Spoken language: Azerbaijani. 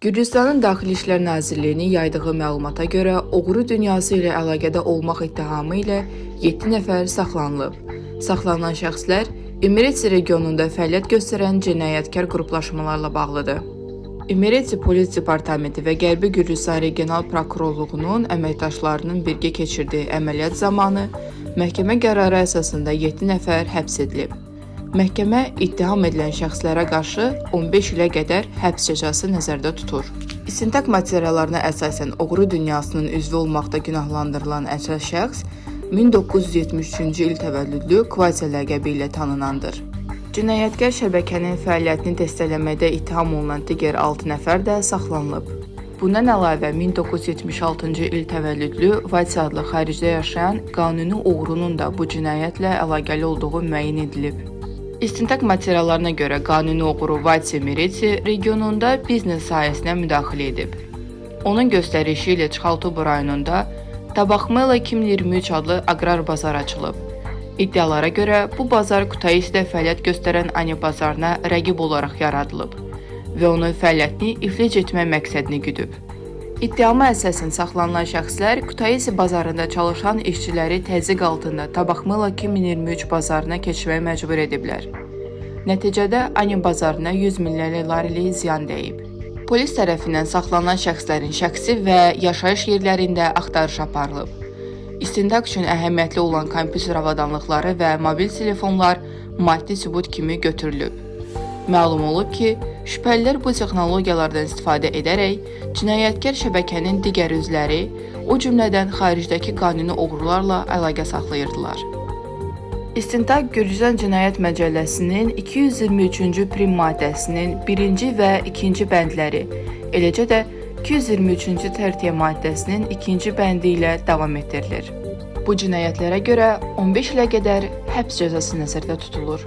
Gürcüstanın Daxili İşlər Nazirliyinin yaydığı məlumata görə oğru dünyası ilə əlaqədə olmaq ittihamı ilə 7 nəfər saxlanılıb. Saxlanılan şəxslər İmreti regionunda fəaliyyət göstərən cinayətkar qruplaşmalarla bağlıdır. İmreti Polis Departamenti və Qərbi Gürcüstan Regional Prokurorluğunun əməkdaşlarının birgə keçirdiyi əməliyyat zamanı məhkəmə qərarı əsasında 7 nəfər həbs edilib. Məhkəmə ittiham edilən şəxslərə qarşı 15 ilə qədər həbs cəzası nəzərdə tutur. İstintaq materiallarına əsasən oğru dünyasının üzvü olmaqda günahlandırılan əsas şəxs 1973-cü il təvəllüdlü Kvatya ləqəbi ilə tanınandır. Cinayətkar şəbəkənin fəaliyyətini dəstəkləməkdə ittiham olunan digər 6 nəfər də saxlanılıb. Bundan əlavə 1976-cı il təvəllüdlü Vatya adlı xaricdə yaşayan qanuni oğrunun da bu cinayətlə əlaqəli olduğu müəyyən edilib. İstintaq materiallarına görə qanuni oğru Vatya Mireti regionunda biznes sahəsinə müdaxilə edib. Onun göstərişi ilə Çıxaltubur rayonunda Tabaxmela 2023 adlı aqrar bazar açılıb. İddialara görə bu bazar Kutaisidə fəaliyyət göstərən Ani bazarına rəqib olaraq yaradılıb və onun fəaliyyətini iflic etmək məqsədini güdüb. İttihama əsasən saxlanılan şəxslər Kutaisi bazarında çalışan işçiləri təzyiq altında Tabaxmela 2023 bazarına keçməyə məcbur ediblər. Nəticədə Ani bazarına 100 milyon larilik ziyan dəyib. Polis tərəfindən saxlanılan şəxslərin şəxsi və yaşayış yerlərində axtarış aparılıb. İstintaq üçün əhəmiyyətli olan kompüter avadanlıqları və mobil telefonlar maddi sübut kimi götürülüb. Məlum olub ki, şübhəlilər bu texnologiyalardan istifadə edərək cinayətkar şəbəkənin digər üzvləri, o cümlədən xaricdəki qanuni oğrularla əlaqə saxlayırdılar. İstintaq Gürcüstan Cinayət Məcəlləsinin 223-cü prim maddəsinin 1-ci və 2-ci bəndləri, eləcə də 223-cü tərtiyyə maddəsinin 2-ci bəndi ilə davam etdirilir. Bu cinayətlərə görə 15 ilə qədər həbs cəzası nəzərdə tutulur.